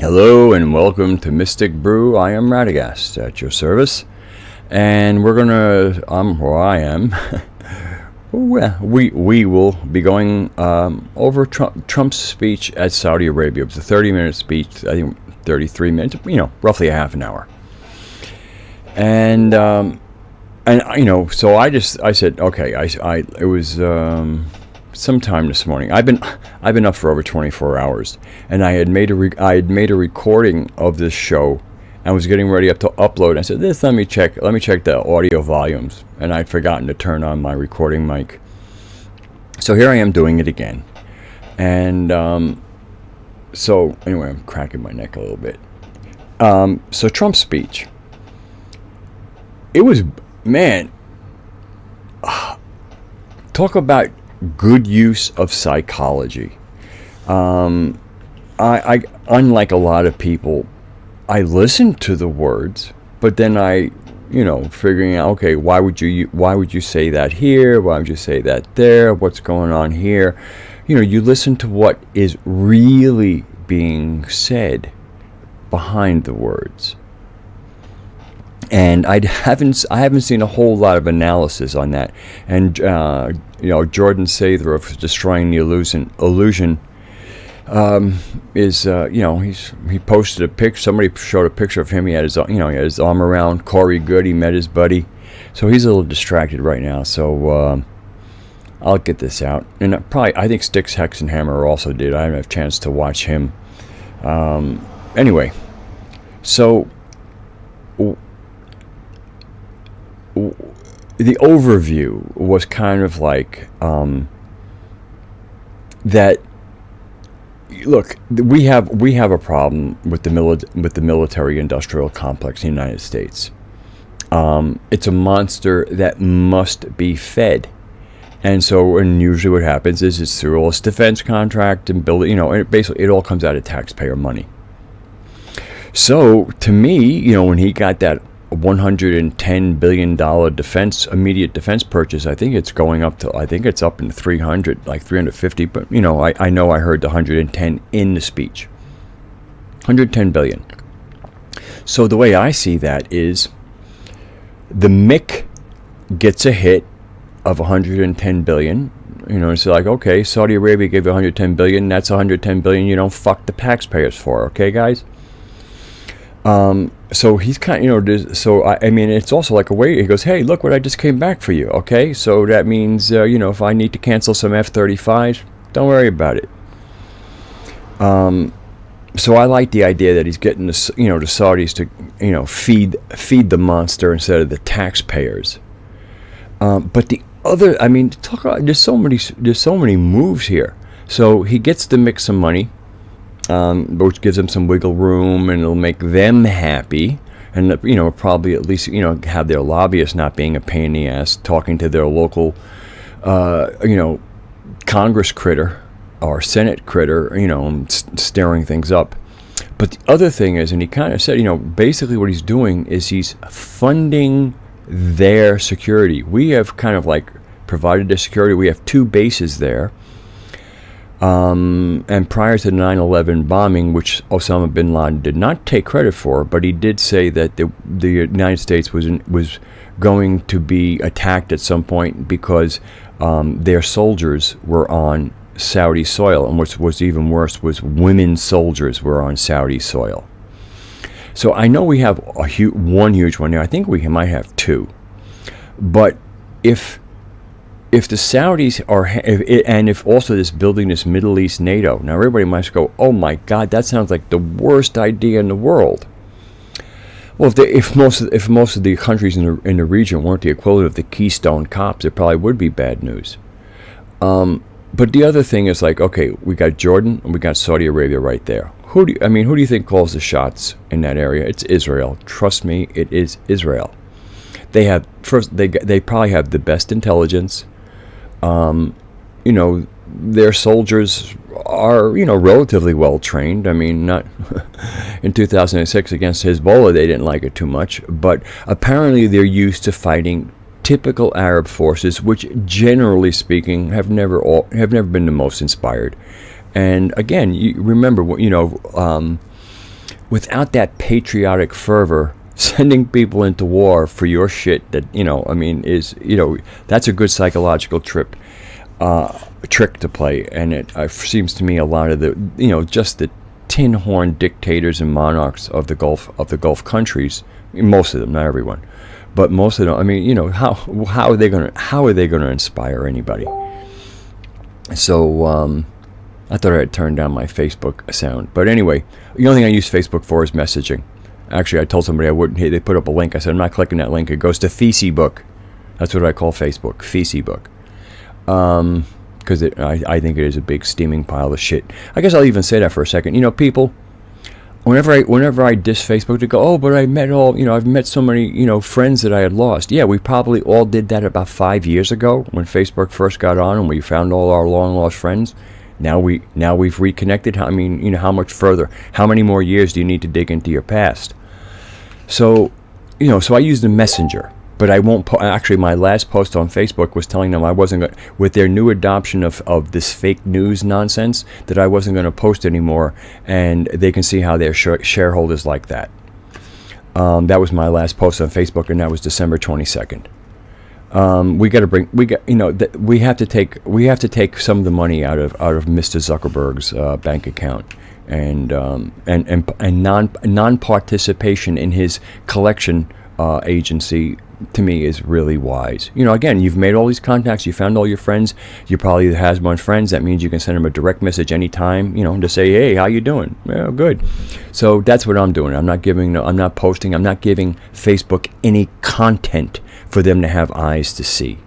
Hello and welcome to Mystic Brew. I am Radagast at your service, and we're gonna. I am. Well, we will be going over Trump's speech at Saudi Arabia. It was a 30-minute speech. I think 33 minutes. Roughly a half an hour. And so I said, okay. It was sometime this morning. I've been up for over 24 hours, and I had made a recording of this show, and was getting ready to upload. I said, let me check the audio volumes, and I'd forgotten to turn on my recording mic. So here I am doing it again, and so anyway, I'm cracking my neck a little bit. So Trump's speech, it was, man, talk about good use of psychology. I unlike a lot of people, I listened to the words, but then figuring out, okay, why would you say that here? Why would you say that there? What's going on here? You listen to what is really being said behind the words. And I haven't seen a whole lot of analysis on that. And Jordan Sather of Destroying the Illusion he posted a picture. Somebody showed a picture of him. He had his arm around Corey Good. He met his buddy, so he's a little distracted right now. So I'll get this out. And I think Styx Hexenhammer also did. I didn't have a chance to watch him. Anyway, so. The overview was kind of like that. Look, we have a problem with the military-industrial complex in the United States. It's a monster that must be fed, and usually what happens is it's through all this defense contract and build. And basically it all comes out of taxpayer money. So to me, when he got that $110 billion immediate defense purchase, I think it's up in 300, like 350, but I know I heard the 110 in the speech. 110 billion. So the way I see that is the MIC gets a hit of 110 billion. It's like, okay, Saudi Arabia gave you 110 billion, that's 110 billion you don't fuck the taxpayers for, okay guys? So he's kind of, it's also like a way, he goes, hey, look what I just came back for you, okay? So that means, if I need to cancel some F-35s, don't worry about it. So I like the idea that he's getting the Saudis to, feed the monster instead of the taxpayers. But the other, talk about, there's so many moves here. So he gets to mix some money. Which gives them some wiggle room, and it'll make them happy, and probably at least have their lobbyists not being a pain in the ass, talking to their local Congress critter or Senate critter, and stirring things up. But the other thing is, and he kind of said, basically what he's doing is he's funding their security. We have kind of like provided their security. We have 2 bases there. And prior to the 9/11 bombing, which Osama bin Laden did not take credit for, but he did say that the United States was going to be attacked at some point because their soldiers were on Saudi soil, and what was even worse was women's soldiers were on Saudi soil. So I know we have one huge one there. I think we might have 2, but if the Saudis are, if also this building this Middle East NATO, now everybody must go, oh my God, that sounds like the worst idea in the world. Well, if most of the countries in the region weren't the equivalent of the Keystone Cops, it probably would be bad news. But the other thing is like, okay, we got Jordan and we got Saudi Arabia right there. Who do you think calls the shots in that area? It's Israel. Trust me, it is Israel. They probably have the best intelligence. Their soldiers are, relatively well trained. Not in 2006 against Hezbollah, they didn't like it too much, but apparently they're used to fighting typical Arab forces, which generally speaking have never been the most inspired. And again, you remember, without that patriotic fervor, sending people into war for your shit that, is, that's a good psychological trick to play. And it seems to me a lot of the, just the tin horn dictators and monarchs of the Gulf countries, most of them, not everyone, but most of them, how are they going to inspire anybody? So, I thought I'd turn down my Facebook sound. But anyway, the only thing I use Facebook for is messaging. Actually, I told somebody I wouldn't. Hey, they put up a link. I said, I'm not clicking that link. It goes to Facebook. That's what I call Facebook, Facebook. Because I think it is a big steaming pile of shit. I guess I'll even say that for a second. People, whenever I diss Facebook, they go, oh, but I've met so many, friends that I had lost. Yeah, we probably all did that about 5 years ago when Facebook first got on and we found all our long lost friends. Now we've reconnected. How much further? How many more years do you need to dig into your past? So, so I use the messenger, but I won't. Actually, my last post on Facebook was telling them I wasn't going, with their new adoption of this fake news nonsense, that I wasn't going to post anymore, and they can see how their shareholders like that. That was my last post on Facebook, and that was December 22nd. We have to take some of the money out of Mr. Zuckerberg's bank account, and non-participation in his collection agency, to me, is really wise. Again, you've made all these contacts, you found all your friends, you probably has one friends. That means you can send them a direct message anytime, to say, hey, how you doing? Well, good. So that's what I'm doing. I'm not posting, I'm not giving Facebook any content for them to have eyes to see.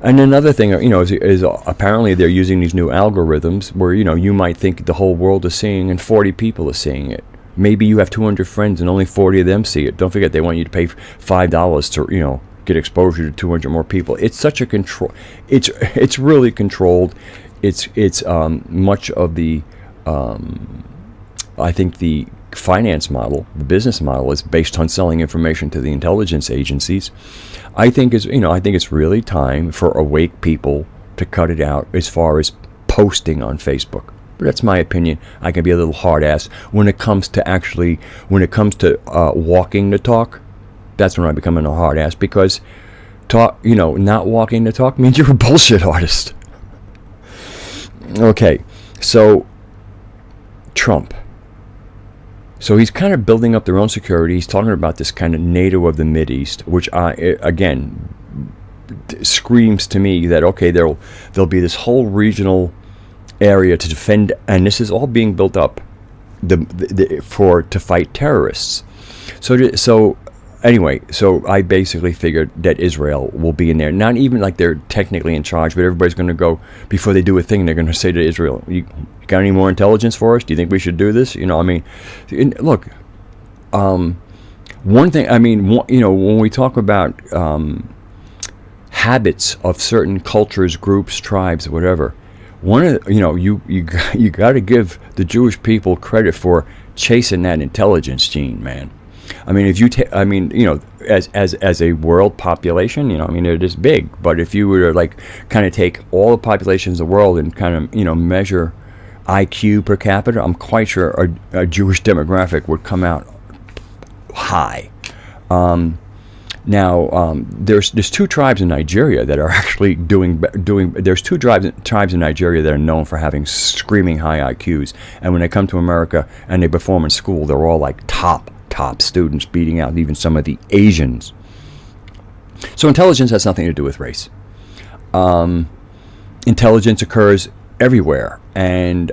And another thing, is apparently they're using these new algorithms where, you might think the whole world is seeing and 40 people are seeing it. Maybe you have 200 friends and only 40 of them see it. Don't forget, they want you to pay $5 to, get exposure to 200 more people. It's such a control. It's really controlled. It's much of the, I think the finance model, the business model, is based on selling information to the intelligence agencies. I think it's really time for awake people to cut it out as far as posting on Facebook. But that's my opinion. I can be a little hard ass when it comes to walking the talk. That's when I become a hard ass, because not walking the talk means you're a bullshit artist. Okay, so Trump. So he's kind of building up their own security. He's talking about this kind of NATO of the Mideast, which screams to me that, okay, there'll be this whole regional area to defend, and this is all being built up to fight terrorists. So I basically figured that Israel will be in there. Not even like they're technically in charge, but everybody's going to go, before they do a thing, they're going to say to Israel, you got any more intelligence for us? Do you think we should do this? Look, one thing, when we talk about habits of certain cultures, groups, tribes, whatever, one of you got to give the Jewish people credit for chasing that intelligence gene, man. If you as a world population, they're this big. But if you were to kind of take all the populations of the world and kind of measure IQ per capita, I'm quite sure a Jewish demographic would come out high. There's two tribes in Nigeria that are actually doing. There's two tribes in Nigeria that are known for having screaming high IQs, and when they come to America and they perform in school, they're all like top students, beating out even some of the Asians. So intelligence has nothing to do with race. Intelligence occurs everywhere, and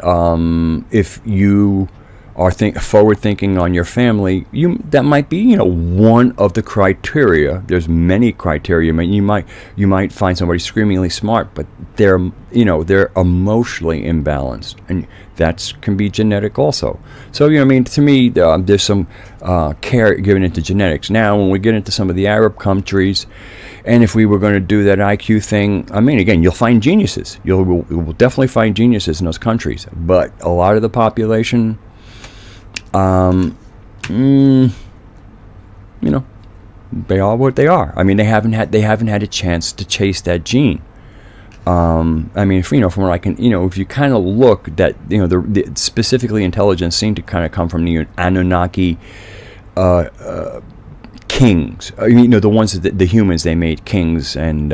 if you are forward thinking on your family, that might be one of the criteria. There's many criteria. You might find somebody screamingly smart, but they're emotionally imbalanced, and that can be genetic also. So to me, there's some care given into genetics. Now, when we get into some of the Arab countries, and if we were going to do that IQ thing, again, you'll find geniuses. We'll definitely find geniuses in those countries, but a lot of the population, they are what they are. They haven't had a chance to chase that gene. I mean, if, from what I can, if you kind of look, that the specifically intelligence seemed to kind of come from the Anunnaki kings. The ones that the humans they made kings, and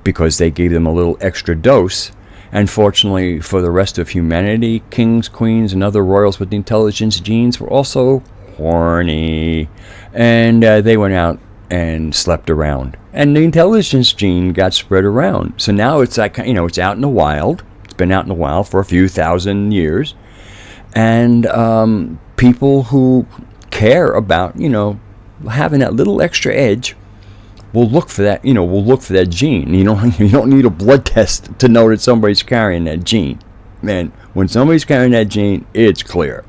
because they gave them a little extra dose. And fortunately for the rest of humanity, kings, queens, and other royals with the intelligence genes were also horny, and they went out and slept around, and the intelligence gene got spread around. So now it's like, it's out in the wild. It's been out in the wild for a few thousand years, and people who care about having that little extra edge will look for that. Will look for that gene. You don't need a blood test to know that somebody's carrying that gene. Man, when somebody's carrying that gene, it's clear.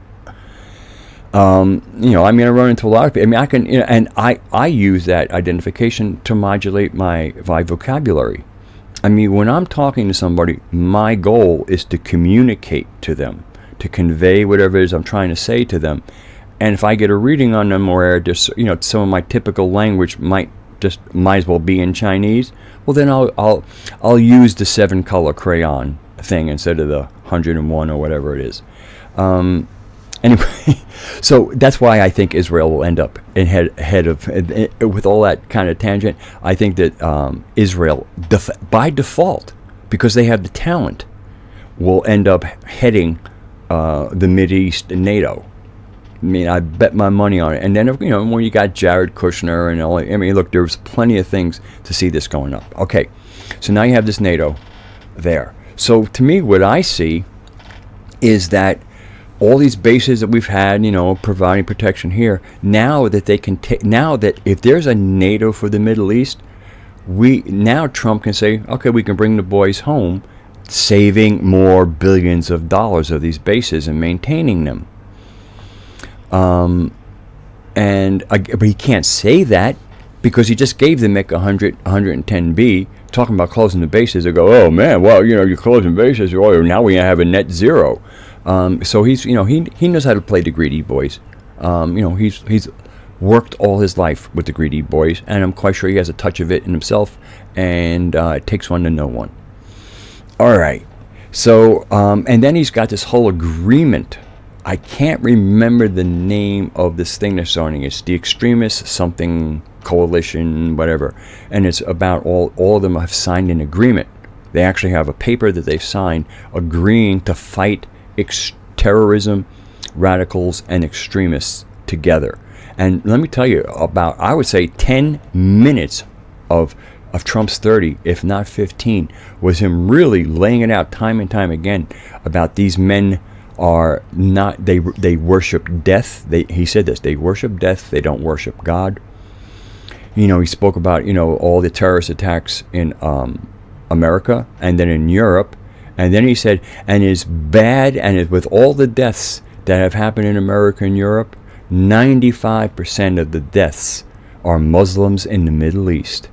I run into a lot of people. I can, and I use that identification to modulate my vocabulary. When I'm talking to somebody, my goal is to communicate to them, to convey whatever it is I'm trying to say to them. And if I get a reading on them where just, some of my typical language might as well be in Chinese, well then I'll use the 7-color crayon thing instead of the 101 or whatever it is. Anyway, so that's why I think Israel will end up in head of, with all that kind of tangent. I think that Israel, by default, because they have the talent, will end up heading the Mideast NATO. I bet my money on it. And then, when you got Jared Kushner and all, look, there's plenty of things to see this going up. Okay, so now you have this NATO there. So to me, what I see is that all these bases that we've had, providing protection here, now that they can now that if there's a NATO for the Middle East, now Trump can say, okay, we can bring the boys home, saving more billions of dollars of these bases and maintaining them. But he can't say that because he just gave the MiG 110B, talking about closing the bases. They go, oh man, well, you're closing bases. Oh, now we have a net zero. So he's, he knows how to play the greedy boys. He's worked all his life with the greedy boys, and I'm quite sure he has a touch of it in himself. And it takes one to know one. All right. So, and then he's got this whole agreement. I can't remember the name of this thing they're starting. It's the Extremist something coalition, whatever. And it's about all of them have signed an agreement. They actually have a paper that they've signed agreeing to fight terrorism, radicals, and extremists together. And let me tell you about, I would say 10 minutes of Trump's 30, if not 15, was him really laying it out time and time again about these men are not, they worship death. He said this, they worship death, they don't worship God. He spoke about, all the terrorist attacks in America and then in Europe. And then he said, and as bad and as with all the deaths that have happened in America and Europe, 95% of the deaths are Muslims in the Middle East.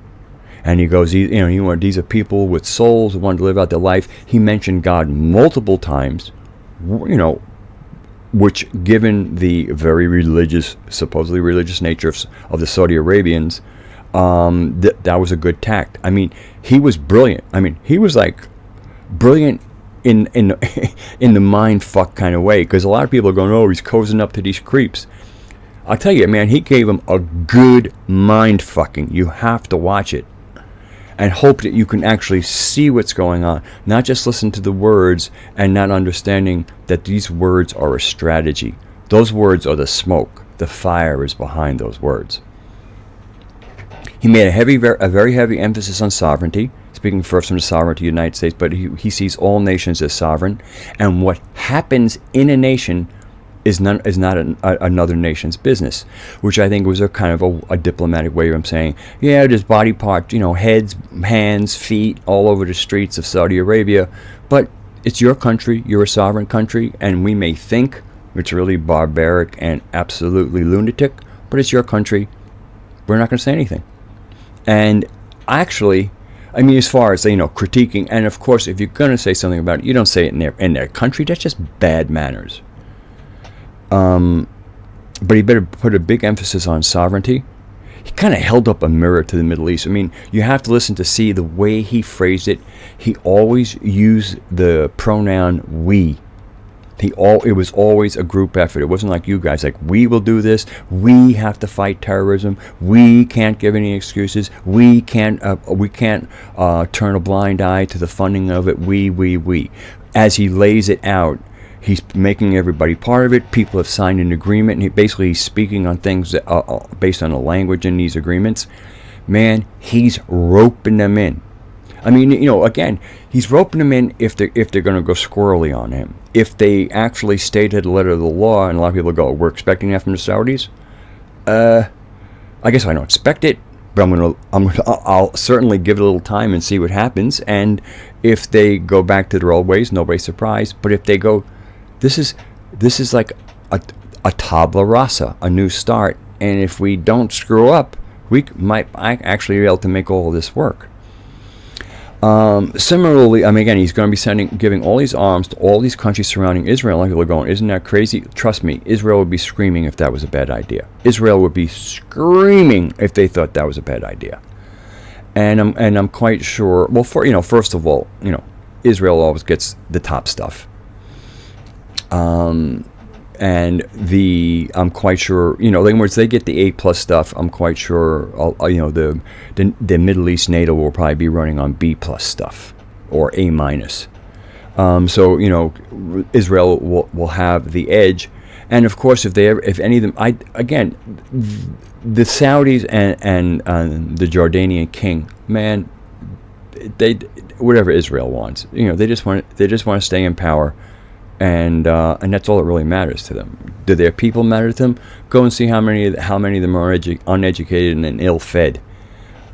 And he goes, these are people with souls who want to live out their life. He mentioned God multiple times, which, given the very religious, supposedly religious nature of the Saudi Arabians, that was a good tact. He was brilliant. He was like brilliant in the mind fuck kind of way, because a lot of people are going, oh, he's cozying up to these creeps. I'll tell you, man, he gave them a good mind fucking. You have to watch it and hope that you can actually see what's going on, not just listen to the words and not understanding that these words are a strategy. Those words are the smoke. The fire is behind those words. He made a very heavy emphasis on sovereignty, speaking first from the sovereignty of the United States, but he sees all nations as sovereign, and what happens in a nation is not another nation's business, which I think was a kind of a diplomatic way of him saying, yeah, there's body parts, heads, hands, feet, all over the streets of Saudi Arabia, but it's your country, you're a sovereign country, and we may think it's really barbaric and absolutely lunatic, but it's your country. We're not going to say anything. And actually, as far as, critiquing, and of course, if you're going to say something about it, you don't say it in their country. That's just bad manners. But he better put a big emphasis on sovereignty. he kind of held up a mirror to the Middle East. I mean, you have to listen to see the way he phrased it. He always used the pronoun we. It was always a group effort. It wasn't like you guys, like, we will do this. We have to fight terrorism. We can't give any excuses. We can't turn a blind eye to the funding of it. We. As he lays it out, he's making everybody part of it. People have signed an agreement, and he's speaking on things that based on the language in these agreements. Man, he's roping them in. I mean, again, he's roping them in if they're going to go squirrely on him. If they actually stay to the letter of the law, and a lot of people go, "We're expecting that from the Saudis." I guess I don't expect it, but I'll certainly give it a little time and see what happens. And if they go back to their old ways, nobody's surprised. But if they go, this is like a tabula rasa, a new start. And if we don't screw up, we might actually be able to make all of this work. Similarly, I mean, again, he's going to be giving all these arms to all these countries surrounding Israel. Like people are going, isn't that crazy? Trust me, Israel would be screaming if that was a bad idea. Israel would be screaming if they thought that was a bad idea. And I'm quite sure. Well, first of all, Israel always gets the top stuff. And I'm quite sure, in other words, they get the A+ stuff. I'm quite sure, the Middle East NATO will probably be running on B+ stuff or A-. So, Israel will have the edge. And of course, if any of them, the Saudis and the Jordanian king, man, whatever Israel wants, they just want to stay in power. And that's all that really matters to them. Do their people matter to them? Go and see how many of them are uneducated and ill-fed.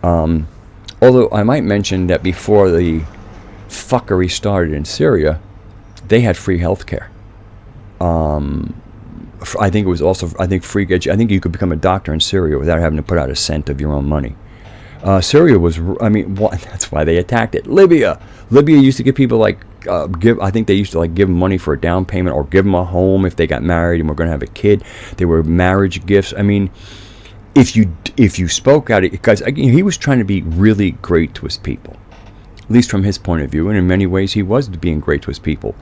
Although I might mention that before the fuckery started in Syria, they had free health care. I think it was also free. I think you could become a doctor in Syria without having to put out a cent of your own money. Syria was, that's why they attacked it. Libya used to give people I think they used to give them money for a down payment or give them a home if they got married and were going to have a kid. They were marriage gifts. I mean, if you spoke out, because he was trying to be really great to his people, at least from his point of view, and in many ways he was being great to his people.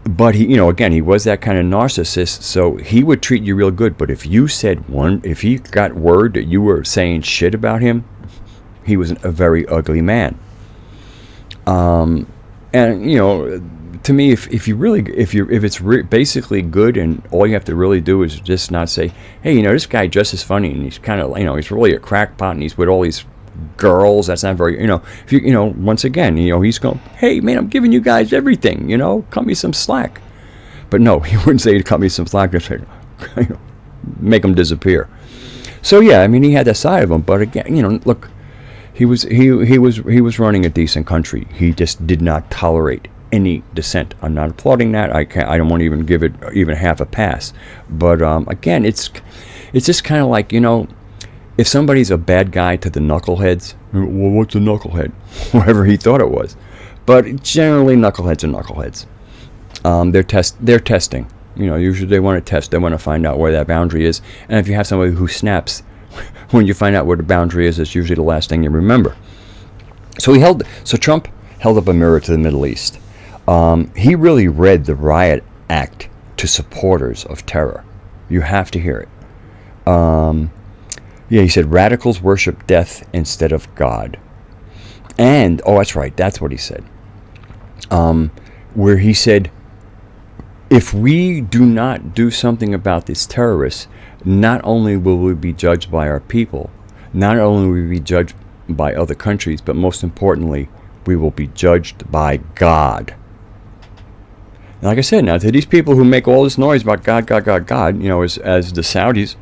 But he, he was that kind of narcissist, so he would treat you real good. But if he got word that you were saying shit about him, he was a very ugly man. And to me, if it's basically good, and all you have to really do is just not say, hey, this guy just is funny, and he's kind of, he's really a crackpot, and he's with all these girls. That's not very, if once again, he's going, hey man, I'm giving you guys everything, cut me some slack. But no, he wouldn't say to cut me some slack, just say, make them disappear. So yeah, I mean, he had that side of him, but again, look, he was running a decent country. He just did not tolerate any dissent. I'm not applauding that. I don't want to even give it even half a pass. But again, it's just kind of like, if somebody's a bad guy to the knuckleheads, well, what's a knucklehead? Whatever he thought it was. But generally, knuckleheads are knuckleheads. They're testing. Usually they want to test. They want to find out where that boundary is. And if you have somebody who snaps, when you find out where the boundary is, it's usually the last thing you remember. So Trump held up a mirror to the Middle East. He really read the Riot Act to supporters of terror. You have to hear it. He said radicals worship death instead of God. And, that's right, that's what he said. Where he said, if we do not do something about these terrorists, not only will we be judged by our people, not only will we be judged by other countries, but most importantly, we will be judged by God. And like I said, now to these people who make all this noise about God, as the Saudis,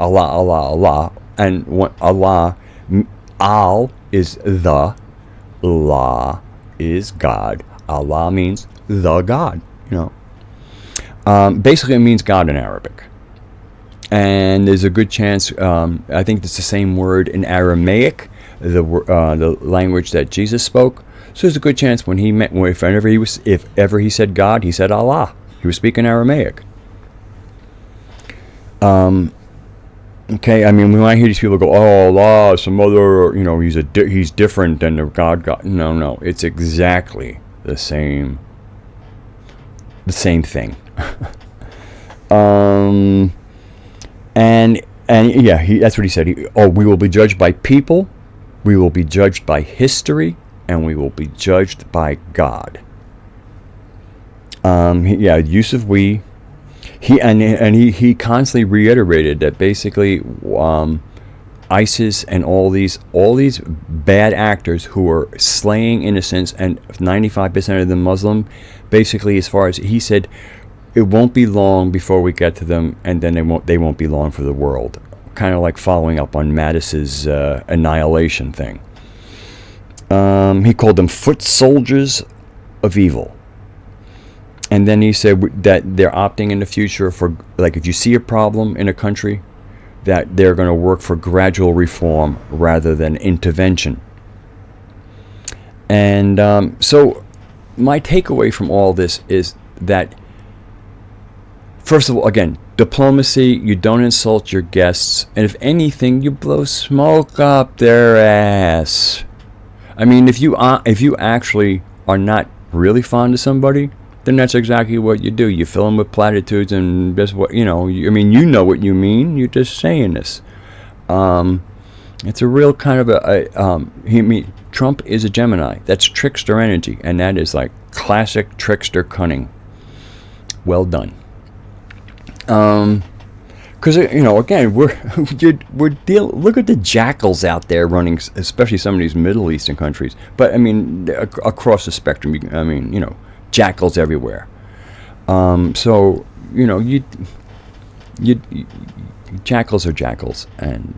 Allah, and what Allah, Al is the, La is God. Allah means the God, basically it means God in Arabic. And there's a good chance, I think it's the same word in Aramaic, the language that Jesus spoke. So there's a good chance if ever he said God, he said Allah. He was speaking Aramaic. Okay, I mean, when I hear these people go, "Oh, Allah, some other, he's different than the God." No, no, it's exactly the same thing. um, and yeah, that's what he said. We will be judged by people, we will be judged by history, and we will be judged by God. Use of we. He constantly reiterated that basically ISIS and all these bad actors who are slaying innocents, and 95% of them Muslim, basically, as far as he said, it won't be long before we get to them, and then they won't be long for the world. Kind of like following up on Mattis's annihilation thing. He called them foot soldiers of evil. And then he said that they're opting in the future for, like, if you see a problem in a country, that they're going to work for gradual reform rather than intervention. And so my takeaway from all this is that, first of all, again, diplomacy, you don't insult your guests, and if anything, you blow smoke up their ass. I mean, if you actually are not really fond of somebody, then that's exactly what you do. You fill them with platitudes and just what, you know what you mean. You're just saying this. It's a real kind of Trump is a Gemini. That's trickster energy, and that is like classic trickster cunning. Well done. Because again, we're dealing. Look at the jackals out there running, especially some of these Middle Eastern countries. But I mean, across the spectrum. Jackals everywhere. So jackals are jackals, and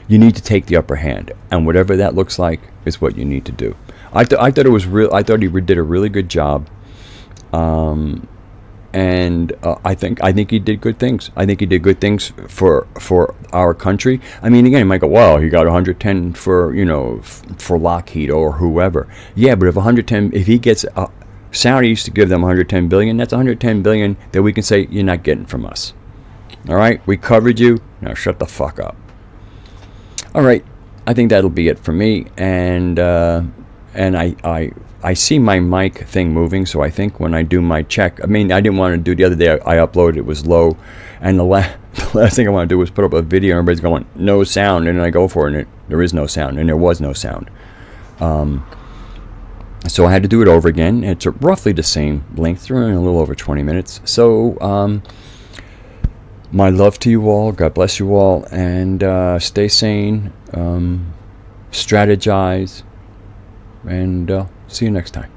you need to take the upper hand, and whatever that looks like is what you need to do. I thought it was real. I thought he did a really good job. And I think he did good things. I think he did good things for our country. I mean, again, you might go, well, he got 110 for Lockheed or whoever. Yeah, but if he gets Saudi used to give them 110 billion. That's 110 billion that we can say you're not getting from us. All right, we covered you. Now shut the fuck up. All right, I think that'll be it for me. And I see my mic thing moving, so I think when I do my check, I mean, I didn't want to do the other day. I uploaded, it was low, and the last thing I want to do was put up a video, and everybody's going no sound, and then I go for it, and there is no sound, and there was no sound. So I had to do it over again. It's roughly the same length, a little over 20 minutes. So my love to you all. God bless you all, and stay sane, strategize, and see you next time.